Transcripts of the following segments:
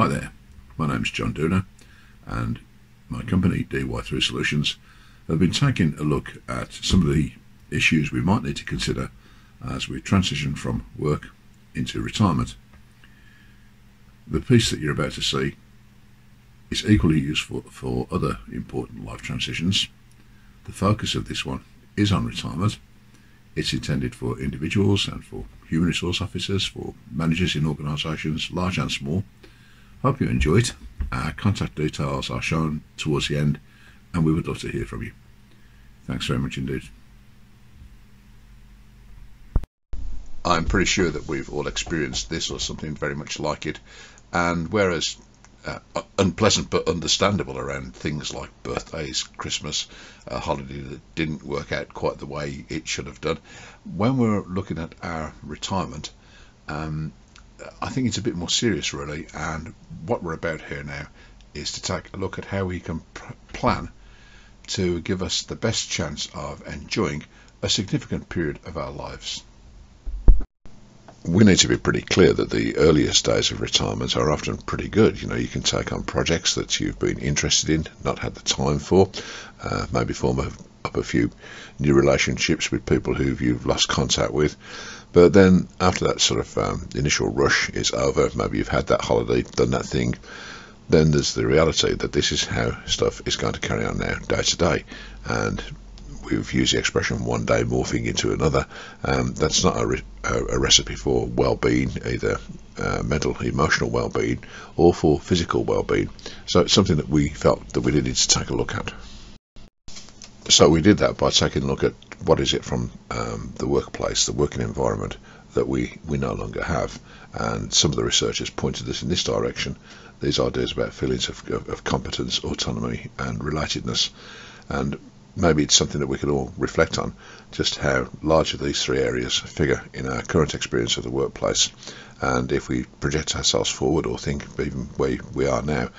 Hi there, my name's John Dooner and my company DY3 Solutions have been taking a look at some of the issues we might need to consider as we transition from work into retirement. The piece that you're about to see is equally useful for other important life transitions. The focus of this one is on retirement. It's intended for individuals and for human resource officers, for managers in organisations, large and small. Hope you enjoy it. Our contact details are shown towards the end and we would love to hear from you. Thanks very much indeed. I'm pretty sure that we've all experienced this or something very much like it, and whereas unpleasant but understandable around things like birthdays, Christmas, a holiday that didn't work out quite the way it should have done, when we're looking at our retirement, I think it's a bit more serious really, and what we're about here now is to take a look at how we can plan to give us the best chance of enjoying a significant period of our lives. We need to be pretty clear that the earliest days of retirement are often pretty good. You know, you can take on projects that you've been interested in, not had the time for, maybe form up a few new relationships with people who you've lost contact with. But then after that sort of initial rush is over, maybe you've had that holiday, done that thing, then there's the reality that this is how stuff is going to carry on now, day to day. And we've used the expression one day morphing into another. That's not a recipe for well-being, either mental, emotional well-being, or for physical well-being. So it's something that we felt that we needed to take a look at. So we did that by taking a look at what is it from the workplace, the working environment, that we no longer have. And some of the research has pointed us in this direction, these ideas about feelings of competence, autonomy and relatedness. And maybe it's something that we can all reflect on, just how large of these three areas figure in our current experience of the workplace. And if we project ourselves forward or think even where we are now,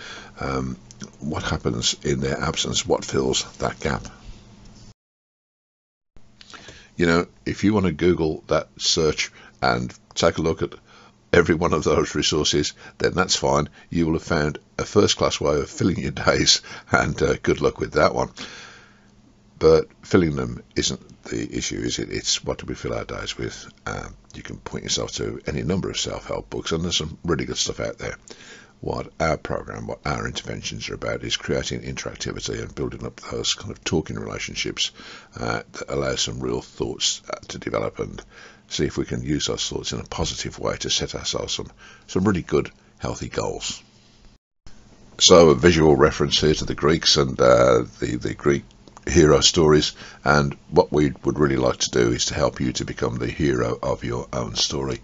what happens in their absence, what fills that gap? You know, if you want to Google that search and take a look at every one of those resources, then that's fine. You will have found a first-class way of filling your days, and good luck with that one. But filling them isn't the issue, is it? It's what do we fill our days with? You can point yourself to any number of self-help books, and there's some really good stuff out there. What our program, what our interventions are about is creating interactivity and building up those kind of talking relationships that allow some real thoughts to develop, and see if we can use those thoughts in a positive way to set ourselves some really good, healthy goals. So a visual reference here to the Greeks and the Greek hero stories, and what we would really like to do is to help you to become the hero of your own story.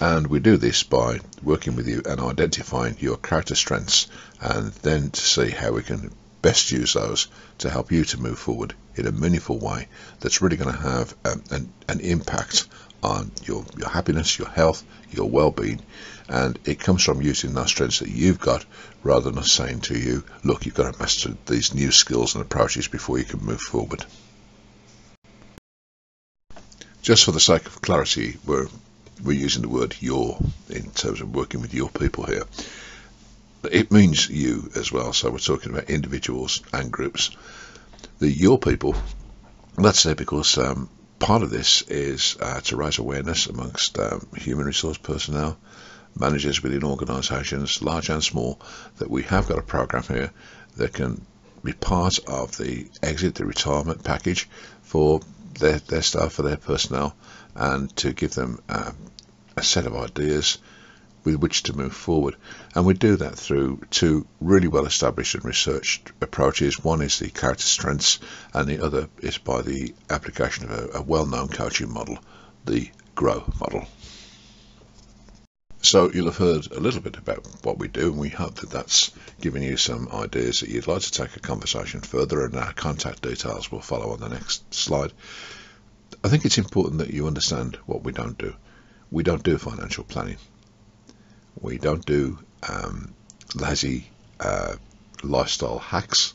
And we do this by working with you and identifying your character strengths, and then to see how we can best use those to help you to move forward in a meaningful way that's really going to have an impact on your happiness, your health, your well-being. And it comes from using those strengths that you've got, rather than us saying to you, look, you've got to master these new skills and approaches before you can move forward. Just for the sake of clarity, we're using the word your in terms of working with your people here. It means you as well, so we're talking about individuals and groups. The your people, that's there because part of this is to raise awareness amongst human resource personnel, managers within organisations, large and small, that we have got a program here that can be part of the exit, the retirement package for their staff, for their personnel, and to give them a set of ideas with which to move forward. And we do that through two really well established and researched approaches. One is the character strengths, and the other is by the application of a well-known coaching model, the GROW model. So you'll have heard a little bit about what we do, and we hope that that's given you some ideas that you'd like to take a conversation further, and our contact details will follow on the next slide. I think it's important that you understand what we don't do. We don't do financial planning. We don't do lazy lifestyle hacks.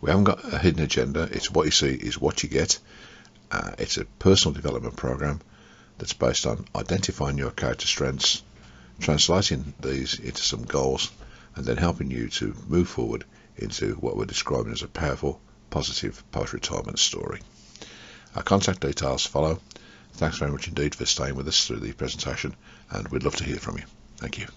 We haven't got a hidden agenda. It's what you see is what you get. It's a personal development program that's based on identifying your character strengths, translating these into some goals, and then helping you to move forward into what we're describing as a powerful, positive post-retirement story. Our contact details follow. Thanks very much indeed for staying with us through the presentation, and we'd love to hear from you. Thank you.